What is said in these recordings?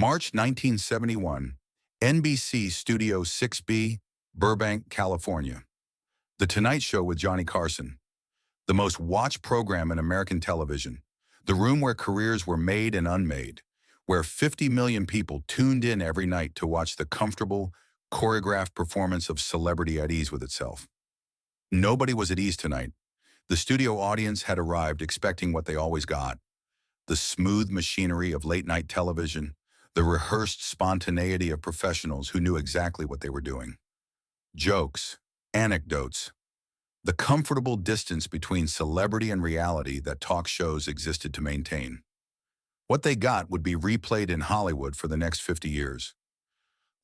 March 1971, NBC Studio 6B, Burbank, California. The Tonight Show with Johnny Carson, the most watched program in American television, the room where careers were made and unmade, where 50 million people tuned in every night to watch the comfortable, choreographed performance of celebrity at ease with itself. Nobody was at ease tonight. The studio audience had arrived expecting what they always got: the smooth machinery of late-night television, the rehearsed spontaneity of professionals who knew exactly what they were doing. Jokes, anecdotes, the comfortable distance between celebrity and reality that talk shows existed to maintain. What they got would be replayed in Hollywood for the next 50 years.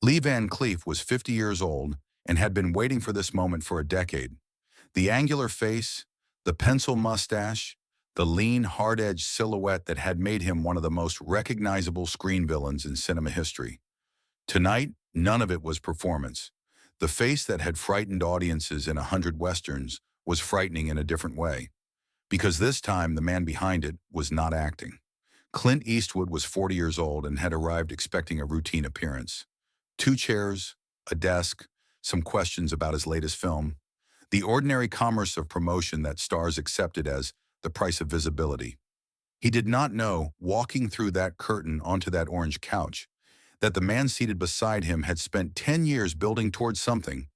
Lee Van Cleef was 50 years old and had been waiting for this moment for a decade. The angular face, the pencil mustache, the lean, hard-edged silhouette that had made him one of the most recognizable screen villains in cinema history. Tonight, none of it was performance. The face that had frightened audiences in 100 westerns was frightening in a different way, because this time the man behind it was not acting. Clint Eastwood was 40 years old and had arrived expecting a routine appearance. 2 chairs, a desk, some questions about his latest film. The ordinary commerce of promotion that stars accepted as the price of visibility. He did not know, walking through that curtain onto that orange couch, that the man seated beside him had spent 10 years building towards something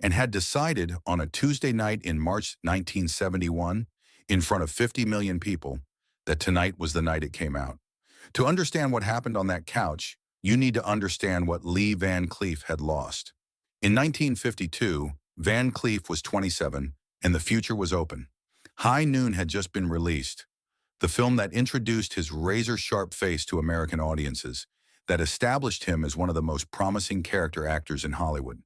and had decided on a Tuesday night in March 1971, in front of 50 million people, that tonight was the night it came out. To understand what happened on that couch, you need to understand what Lee Van Cleef had lost. In 1952, Van Cleef was 27, and the future was open. High Noon had just been released, the film that introduced his razor-sharp face to American audiences, that established him as one of the most promising character actors in Hollywood.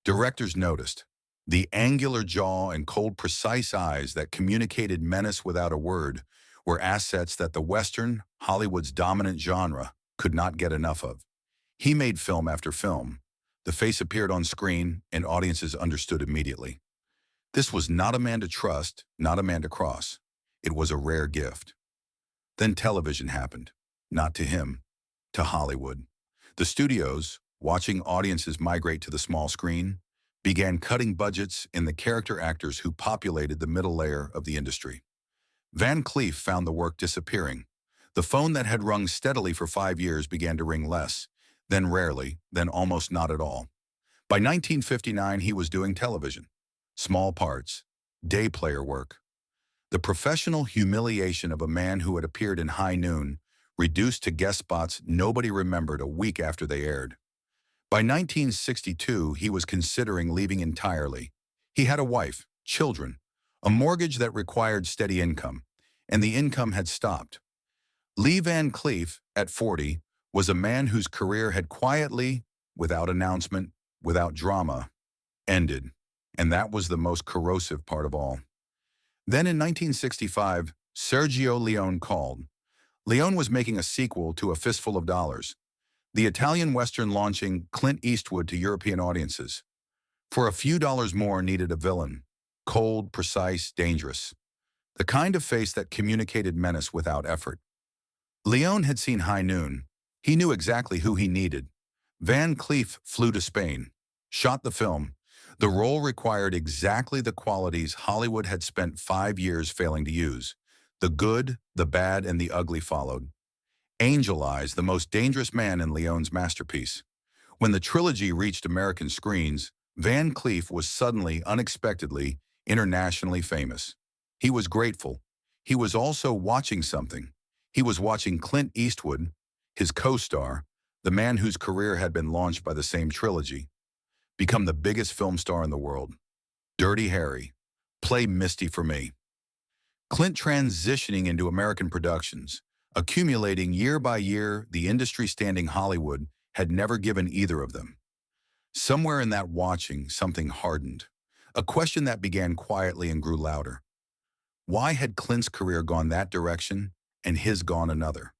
Directors noticed the angular jaw and cold, precise eyes that communicated menace without a word were assets that the Western, Hollywood's dominant genre, could not get enough of. He made film after film. The face appeared on screen, and audiences understood immediately. This was not a man to trust, not a man to cross. It was a rare gift. Then television happened, not to him, to Hollywood. The studios, watching audiences migrate to the small screen, began cutting budgets in the character actors who populated the middle layer of the industry. Van Cleef found the work disappearing. The phone that had rung steadily for 5 years began to ring less, then rarely, then almost not at all. By 1959, he was doing television. Small parts, day player work. The professional humiliation of a man who had appeared in High Noon, reduced to guest spots nobody remembered a week after they aired. By 1962, he was considering leaving entirely. He had a wife, children, a mortgage that required steady income, and the income had stopped. Lee Van Cleef, at 40, was a man whose career had quietly, without announcement, without drama, ended. And that was the most corrosive part of all. Then in 1965, Sergio Leone called. Leone was making a sequel to A Fistful of Dollars, the Italian Western launching Clint Eastwood to European audiences. For a few dollars more needed a villain, cold, precise, dangerous. The kind of face that communicated menace without effort. Leone had seen High Noon. He knew exactly who he needed. Van Cleef flew to Spain, shot the film. The role required exactly the qualities Hollywood had spent 5 years failing to use. The good, the bad, and the ugly followed. Angel Eyes, the most dangerous man in Leone's masterpiece. When the trilogy reached American screens, Van Cleef was suddenly, unexpectedly, internationally famous. He was grateful. He was also watching something. He was watching Clint Eastwood, his co-star, the man whose career had been launched by the same trilogy, become the biggest film star in the world. Dirty Harry, play Misty for me. Clint transitioning into American productions, accumulating year by year, the industry-standing Hollywood had never given either of them. Somewhere in that watching, something hardened. A question that began quietly and grew louder. Why had Clint's career gone that direction and his gone another?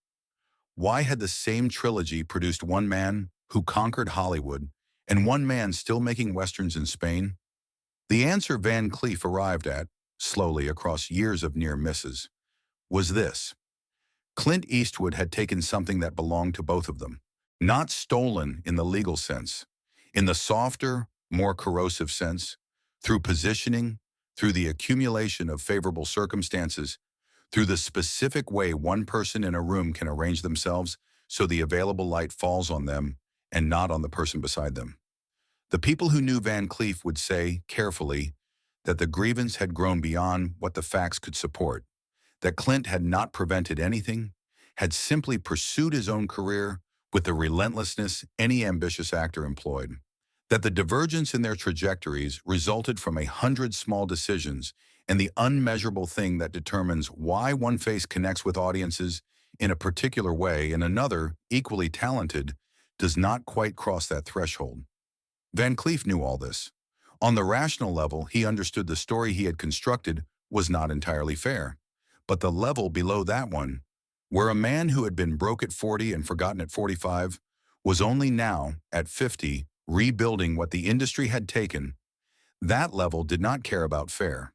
Why had the same trilogy produced one man who conquered Hollywood and one man still making westerns in Spain? The answer Van Cleef arrived at, slowly across years of near misses, was this. Clint Eastwood had taken something that belonged to both of them, not stolen in the legal sense, in the softer, more corrosive sense, through positioning, through the accumulation of favorable circumstances, through the specific way one person in a room can arrange themselves so the available light falls on them and not on the person beside them. The people who knew Van Cleef would say, carefully, that the grievance had grown beyond what the facts could support, that Clint had not prevented anything, had simply pursued his own career with the relentlessness any ambitious actor employed, that the divergence in their trajectories resulted from 100 small decisions and the unmeasurable thing that determines why one face connects with audiences in a particular way and another, equally talented, does not quite cross that threshold. Van Cleef knew all this. On the rational level, he understood the story he had constructed was not entirely fair. But the level below that one, where a man who had been broke at 40 and forgotten at 45, was only now, at 50, rebuilding what the industry had taken, that level did not care about fair.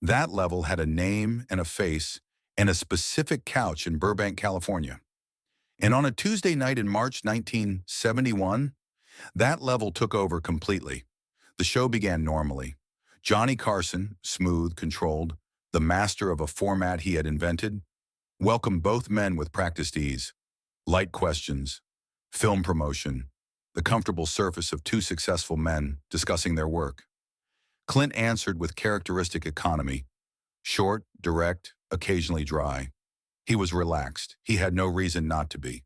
That level had a name and a face and a specific couch in Burbank, California. And on a Tuesday night in March 1971, that level took over completely. The show began normally. Johnny Carson, smooth, controlled, the master of a format he had invented, welcomed both men with practiced ease. Light questions, film promotion, the comfortable surface of two successful men discussing their work. Clint answered with characteristic economy, short, direct, occasionally dry. He was relaxed. He had no reason not to be.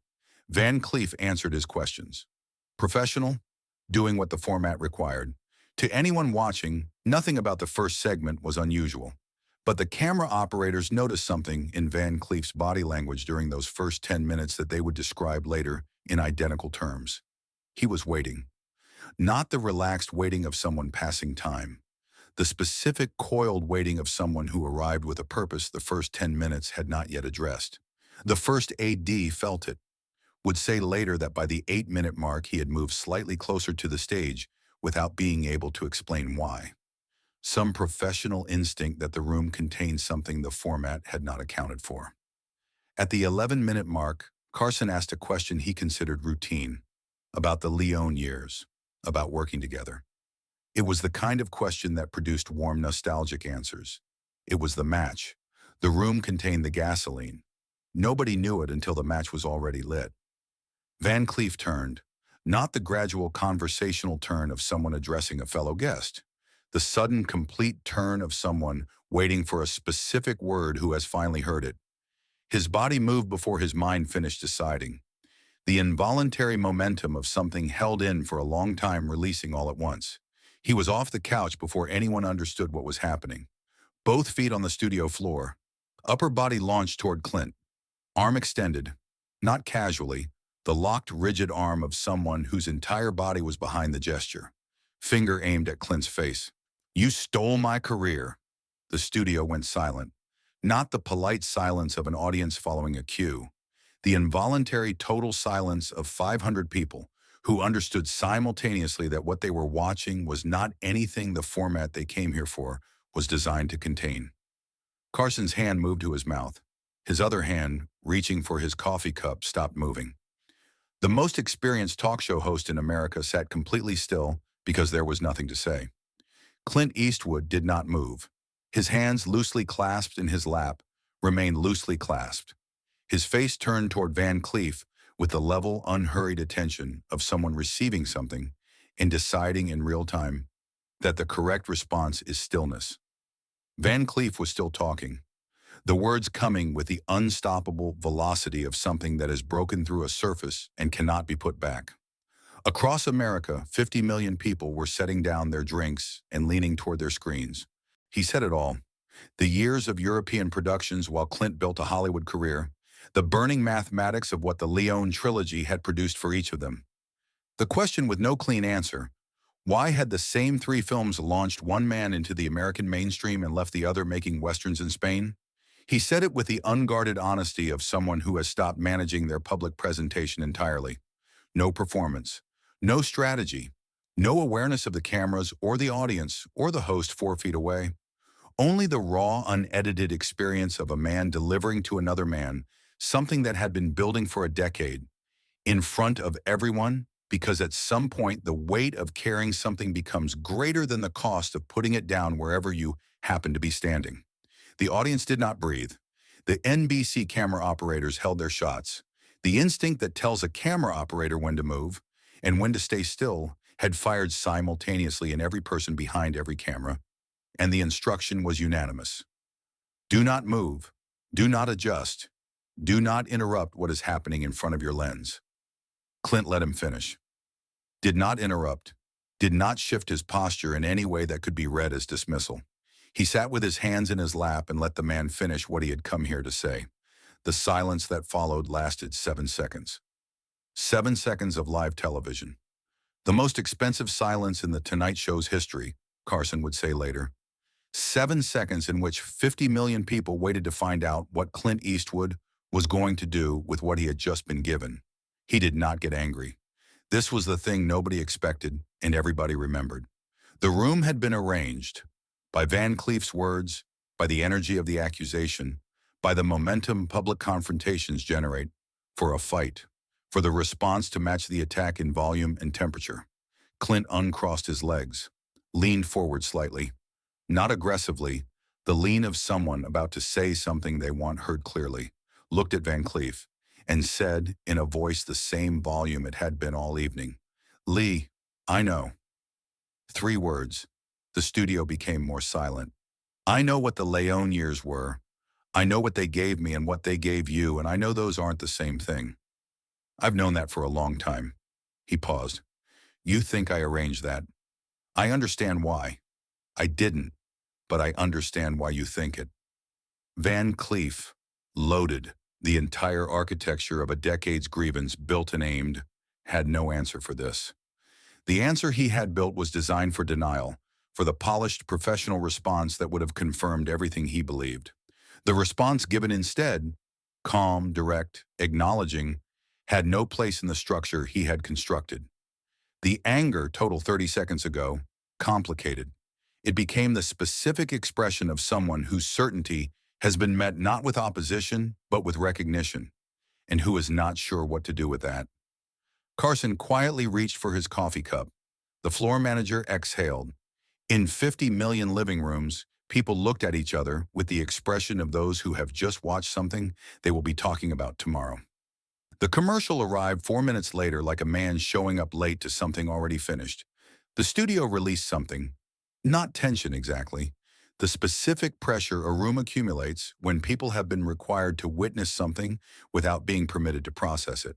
Van Cleef answered his questions. Professional, doing what the format required. To anyone watching, nothing about the first segment was unusual. But the camera operators noticed something in Van Cleef's body language during those first 10 minutes that they would describe later in identical terms. He was waiting. Not the relaxed waiting of someone passing time. The specific coiled waiting of someone who arrived with a purpose the first 10 minutes had not yet addressed. The first AD felt it. Would say later that by the 8-minute mark he had moved slightly closer to the stage without being able to explain why. Some professional instinct that the room contained something the format had not accounted for. At the 11-minute mark, Carson asked a question he considered routine, about the Leone years, about working together. It was the kind of question that produced warm, nostalgic answers. It was the match. The room contained the gasoline. Nobody knew it until the match was already lit. Van Cleef turned, not the gradual conversational turn of someone addressing a fellow guest, the sudden complete turn of someone waiting for a specific word who has finally heard it. His body moved before his mind finished deciding. The involuntary momentum of something held in for a long time releasing all at once. He was off the couch before anyone understood what was happening. Both feet on the studio floor. Upper body launched toward Clint. Arm extended, not casually, the locked, rigid arm of someone whose entire body was behind the gesture. Finger aimed at Clint's face. "You stole my career." The studio went silent. Not the polite silence of an audience following a cue. The involuntary total silence of 500 people who understood simultaneously that what they were watching was not anything the format they came here for was designed to contain. Carson's hand moved to his mouth. His other hand, reaching for his coffee cup, stopped moving. The most experienced talk show host in America sat completely still because there was nothing to say. Clint Eastwood did not move. His hands, loosely clasped in his lap, remained loosely clasped. His face turned toward Van Cleef with the level, unhurried attention of someone receiving something and deciding in real time that the correct response is stillness. Van Cleef was still talking, the words coming with the unstoppable velocity of something that has broken through a surface and cannot be put back. Across America, 50 million people were setting down their drinks and leaning toward their screens. He said it all. The years of European productions while Clint built a Hollywood career, the burning mathematics of what the Leone trilogy had produced for each of them. The question with no clean answer, why had the same three films launched one man into the American mainstream and left the other making westerns in Spain? He said it with the unguarded honesty of someone who has stopped managing their public presentation entirely. No performance, no strategy, no awareness of the cameras or the audience or the host 4 feet away. Only the raw, unedited experience of a man delivering to another man something that had been building for a decade, in front of everyone, because at some point the weight of carrying something becomes greater than the cost of putting it down wherever you happen to be standing. The audience did not breathe. The NBC camera operators held their shots. The instinct that tells a camera operator when to move and when to stay still had fired simultaneously in every person behind every camera, and the instruction was unanimous. Do not move. Do not adjust. Do not interrupt what is happening in front of your lens. Clint let him finish. Did not interrupt. Did not shift his posture in any way that could be read as dismissal. He sat with his hands in his lap and let the man finish what he had come here to say. The silence that followed lasted 7 seconds. 7 seconds of live television. The most expensive silence in the Tonight Show's history, Carson would say later. 7 seconds in which 50 million people waited to find out what Clint Eastwood was going to do with what he had just been given. He did not get angry. This was the thing nobody expected and everybody remembered. The room had been arranged by Van Cleef's words, by the energy of the accusation, by the momentum public confrontations generate, for a fight, for the response to match the attack in volume and temperature. Clint uncrossed his legs, leaned forward slightly, not aggressively, the lean of someone about to say something they want heard clearly, looked at Van Cleef, and said in a voice the same volume it had been all evening, "Lee, I know." 3 words. The studio became more silent. I know what the Leone years were. I know what they gave me and what they gave you, and I know those aren't the same thing. I've known that for a long time. He paused. You think I arranged that? I understand why. I didn't, but I understand why you think it. Van Cleef loaded the entire architecture of a decade's grievance built and aimed, had no answer for this. The answer he had built was designed for denial, for the polished professional response that would have confirmed everything he believed. The response given instead, calm, direct, acknowledging, had no place in the structure he had constructed. The anger total 30 seconds ago, complicated. It became the specific expression of someone whose certainty has been met not with opposition, but with recognition, and who is not sure what to do with that. Carson quietly reached for his coffee cup. The floor manager exhaled. In 50 million living rooms, people looked at each other with the expression of those who have just watched something they will be talking about tomorrow. The commercial arrived 4 minutes later like a man showing up late to something already finished. The studio released something, not tension exactly, the specific pressure a room accumulates when people have been required to witness something without being permitted to process it.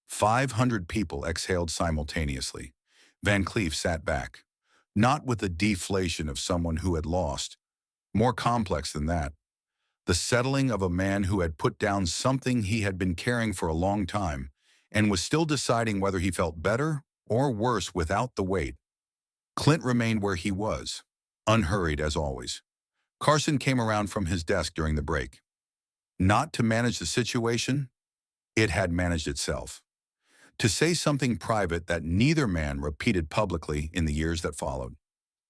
500 people exhaled simultaneously. Van Cleef sat back, not with the deflation of someone who had lost, more complex than that, the settling of a man who had put down something he had been carrying for a long time and was still deciding whether he felt better or worse without the weight. Clint remained where he was, unhurried as always. Carson came around from his desk during the break. Not to manage the situation, it had managed itself. To say something private that neither man repeated publicly in the years that followed.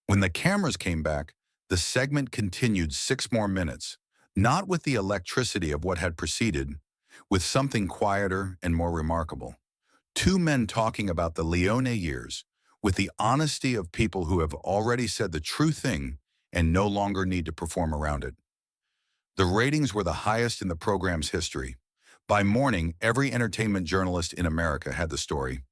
When the cameras came back, the segment continued 6 more minutes, not with the electricity of what had preceded, with something quieter and more remarkable. 2 men talking about the Leone years, with the honesty of people who have already said the true thing and no longer need to perform around it. The ratings were the highest in the program's history. By morning, every entertainment journalist in America had the story.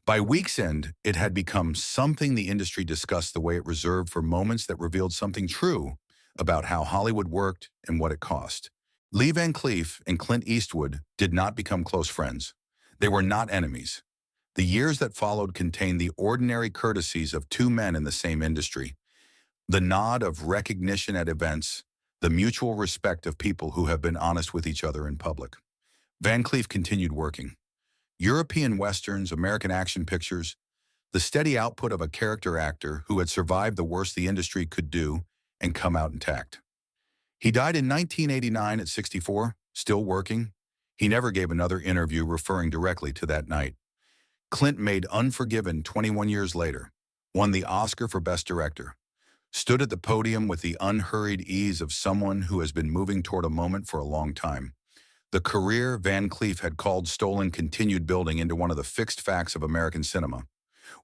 By week's end, it had become something the industry discussed the way it reserved for moments that revealed something true about how Hollywood worked and what it cost. Lee Van Cleef and Clint Eastwood did not become close friends. They were not enemies. The years that followed contained the ordinary courtesies of 2 men in the same industry, the nod of recognition at events, the mutual respect of people who have been honest with each other in public. Van Cleef continued working. European westerns, American action pictures, the steady output of a character actor who had survived the worst the industry could do and come out intact. He died in 1989 at 64, still working. He never gave another interview referring directly to that night. Clint made Unforgiven 21 years later, won the Oscar for Best Director, stood at the podium with the unhurried ease of someone who has been moving toward a moment for a long time. The career Van Cleef had called stolen continued building into one of the fixed facts of American cinema.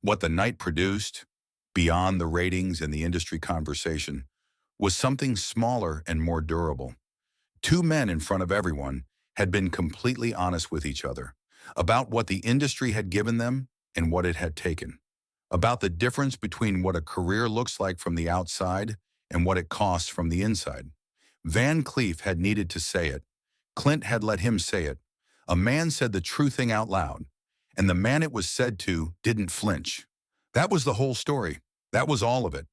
What the night produced, beyond the ratings and the industry conversation, was something smaller and more durable. Two men in front of everyone had been completely honest with each other about what the industry had given them and what it had taken, about the difference between what a career looks like from the outside and what it costs from the inside. Van Cleef had needed to say it. Clint had let him say it. A man said the true thing out loud, and the man it was said to didn't flinch. That was the whole story. That was all of it.